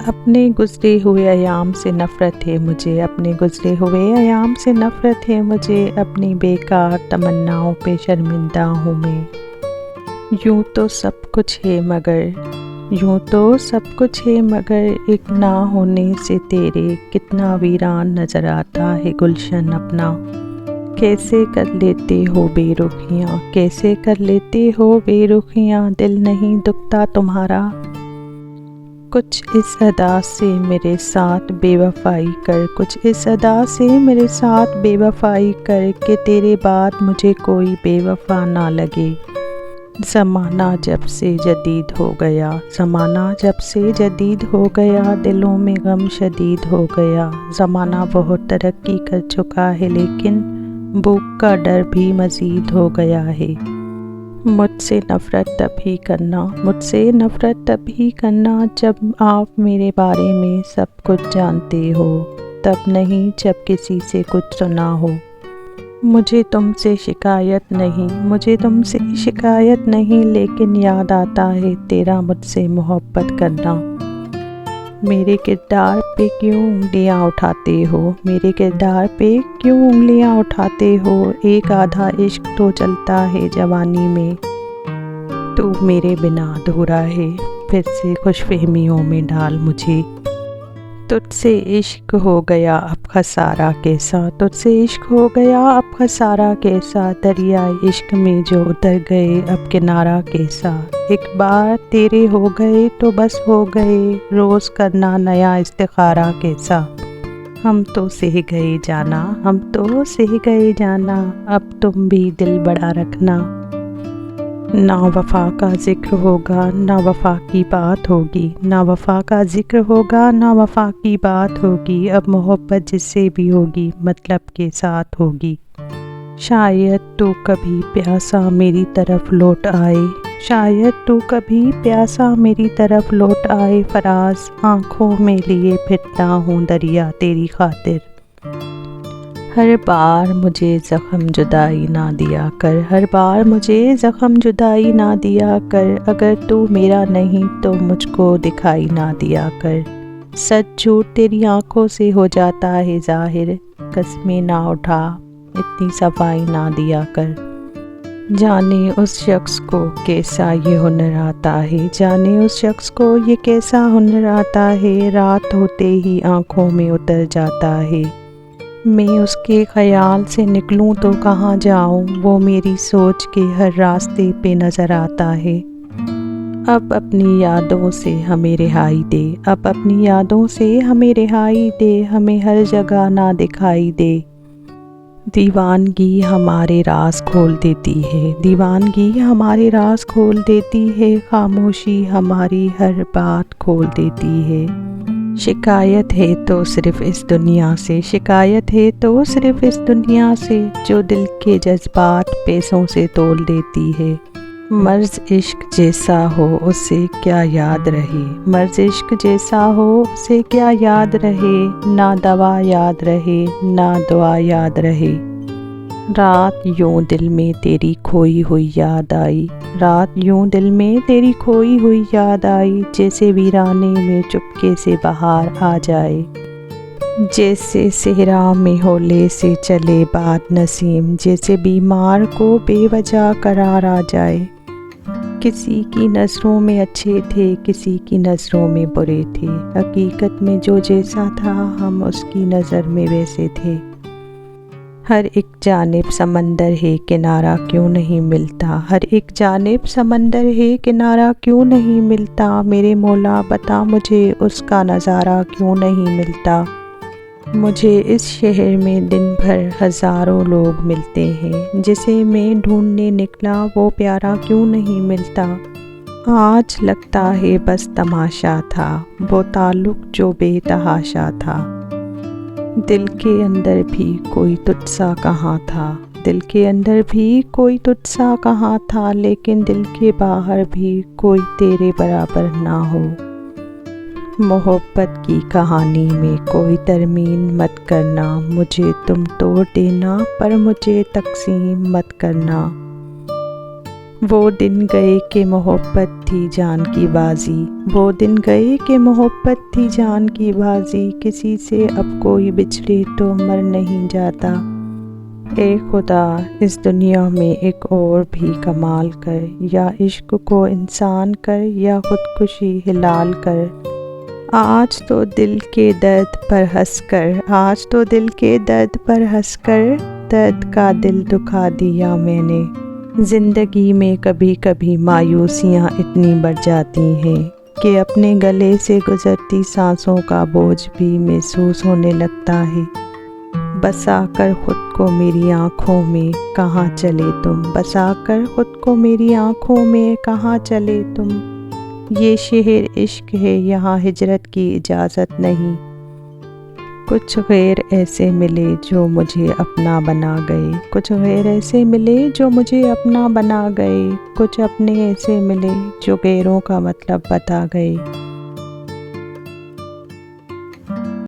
अपने गुज़रे हुए अयाम से नफ़रत है मुझे, अपने गुज़रे हुए अयाम से नफ़रत है मुझे, अपनी बेकार तमन्नाओं पे शर्मिंदा हूँ मैं। यूँ तो सब कुछ है मगर, यूँ तो सब कुछ है मगर, एक ना होने से तेरे कितना वीरान नज़र आता है गुलशन अपना। कैसे कर लेते हो बेरुखियाँ, कैसे कर लेते हो बेरुखियाँ, दिल नहीं दुखता तुम्हारा। कुछ इस अदा से मेरे साथ बेवफ़ाई कर, कुछ इस अदा से मेरे साथ बेवफ़ाई कर कि तेरे बाद मुझे कोई बेवफ़ा ना लगे। ज़माना जब से जदीद हो गया, ज़माना जब से जदीद हो गया, दिलों में गम शदीद हो गया। ज़माना बहुत तरक्की कर चुका है लेकिन भूख का डर भी मज़ीद हो गया है। मुझसे नफ़रत तभी करना, मुझसे नफ़रत तभी करना जब आप मेरे बारे में सब कुछ जानते हो, तब नहीं जब किसी से कुछ सुना हो। मुझे तुमसे शिकायत नहीं, मुझे तुमसे शिकायत नहीं, लेकिन याद आता है तेरा मुझसे मोहब्बत करना। मेरे किरदार पे क्यों उंगलियां उठाते हो, मेरे किरदार पे क्यों उंगलियां उठाते हो। एक आधा इश्क तो चलता है जवानी में, तू मेरे बिना अधूरा है, फिर से खुशफहमियों में डाल मुझे। तुझसे इश्क हो गया अब खसारा कैसा, तुझसे इश्क हो गया अब खसारा कैसा, दरियाए इश्क में जो उतर गए अब किनारा कैसा। एक बार तेरे हो गए तो बस हो गए, रोज़ करना नया इस्तिखारा कैसा। हम तो सह गए जाना, हम तो सह गए जाना, अब तुम भी दिल बड़ा रखना। ना वफ़ा का ज़िक्र होगा ना वफ़ा की बात होगी, ना वफ़ा का ज़िक्र होगा ना वफ़ा की बात होगी, अब मोहब्बत जिससे भी होगी मतलब के साथ होगी। शायद तू कभी प्यासा मेरी तरफ लौट आए, शायद तू कभी प्यासा मेरी तरफ लौट आए, फराज आँखों में लिए फिरता हूँ दरिया तेरी खातिर। हर बार मुझे ज़ख्म जुदाई ना दिया कर, हर बार मुझे ज़ख्म जुदाई ना दिया कर, अगर तू मेरा नहीं तो मुझको दिखाई ना दिया कर। सच झूठ तेरी आँखों से हो जाता है ज़ाहिर, कस्में ना उठा इतनी सफाई ना दिया कर। जाने उस शख्स को कैसा ये हुनर आता है, जाने उस शख्स को ये कैसा हुनर आता है, रात होते ही आँखों में उतर जाता है। मैं उसके ख़याल से निकलूं तो कहाँ जाऊं, वो मेरी सोच के हर रास्ते पे नज़र आता है। अब अपनी यादों से हमें रिहाई दे, अब अपनी यादों से हमें रिहाई दे, हमें हर जगह ना दिखाई दे। दीवानगी हमारे राज खोल देती है, दीवानगी हमारे राज खोल देती है, खामोशी हमारी हर बात खोल देती है। शिकायत है तो सिर्फ़ इस दुनिया से, शिकायत है तो सिर्फ़ इस दुनिया से, जो दिल के जज्बात पैसों से तोल देती है। मर्ज़ इश्क जैसा हो उसे क्या याद रहे, मर्ज़ इश्क जैसा हो उसे क्या याद रहे, ना दवा याद रहे ना दुआ याद रहे। रात यूं दिल में तेरी खोई हुई याद आई, रात यूं दिल में तेरी खोई हुई याद आई, जैसे वीराने में चुपके से बाहर आ जाए, जैसे सेहरा में होले से चले बाद नसीम, जैसे बीमार को बेवजह करार आ जाए। किसी की नज़रों में अच्छे थे किसी की नज़रों में बुरे थे, हकीकत में जो जैसा था हम उसकी नज़र में वैसे थे। हर एक जानिब समंदर है किनारा क्यों नहीं मिलता, हर एक जानिब समंदर है किनारा क्यों नहीं मिलता, मेरे मौला बता मुझे उसका नज़ारा क्यों नहीं मिलता। मुझे इस शहर में दिन भर हज़ारों लोग मिलते हैं, जिसे मैं ढूंढने निकला वो प्यारा क्यों नहीं मिलता। आज लगता है बस तमाशा था वो ताल्लुक़ जो बेतहाशा था, दिल के अंदर भी कोई तुझसा कहाँ था, दिल के अंदर भी कोई तुझसा कहाँ था, लेकिन दिल के बाहर भी कोई तेरे बराबर ना हो। मोहब्बत की कहानी में कोई तरमीम मत करना, मुझे तुम तोड़ देना पर मुझे तकसीम मत करना। वो दिन गए कि मोहब्बत थी जान की बाजी, वो दिन गए कि मोहब्बत थी जान की बाजी, किसी से अब कोई बिछड़े तो मर नहीं जाता। ए खुदा, इस दुनिया में एक और भी कमाल कर, या इश्क को इंसान कर या खुदकुशी हिलाल कर। आज तो दिल के दर्द पर हंस कर, आज तो दिल के दर्द पर हंस कर, दर्द का दिल दुखा दिया मैंने। ज़िंदगी में कभी कभी मायूसियाँ इतनी बढ़ जाती हैं कि अपने गले से गुजरती सांसों का बोझ भी महसूस होने लगता है। बसा कर ख़ुद को मेरी आँखों में कहाँ चले तुम, बसा कर ख़ुद को मेरी आँखों में कहाँ चले तुम। ये शहर इश्क है, यहाँ हिजरत की इजाज़त नहीं। कुछ गैर ऐसे मिले जो मुझे अपना बना गए, कुछ गैर ऐसे मिले जो मुझे अपना बना गए, कुछ अपने ऐसे मिले जो गैरों का मतलब बता गए।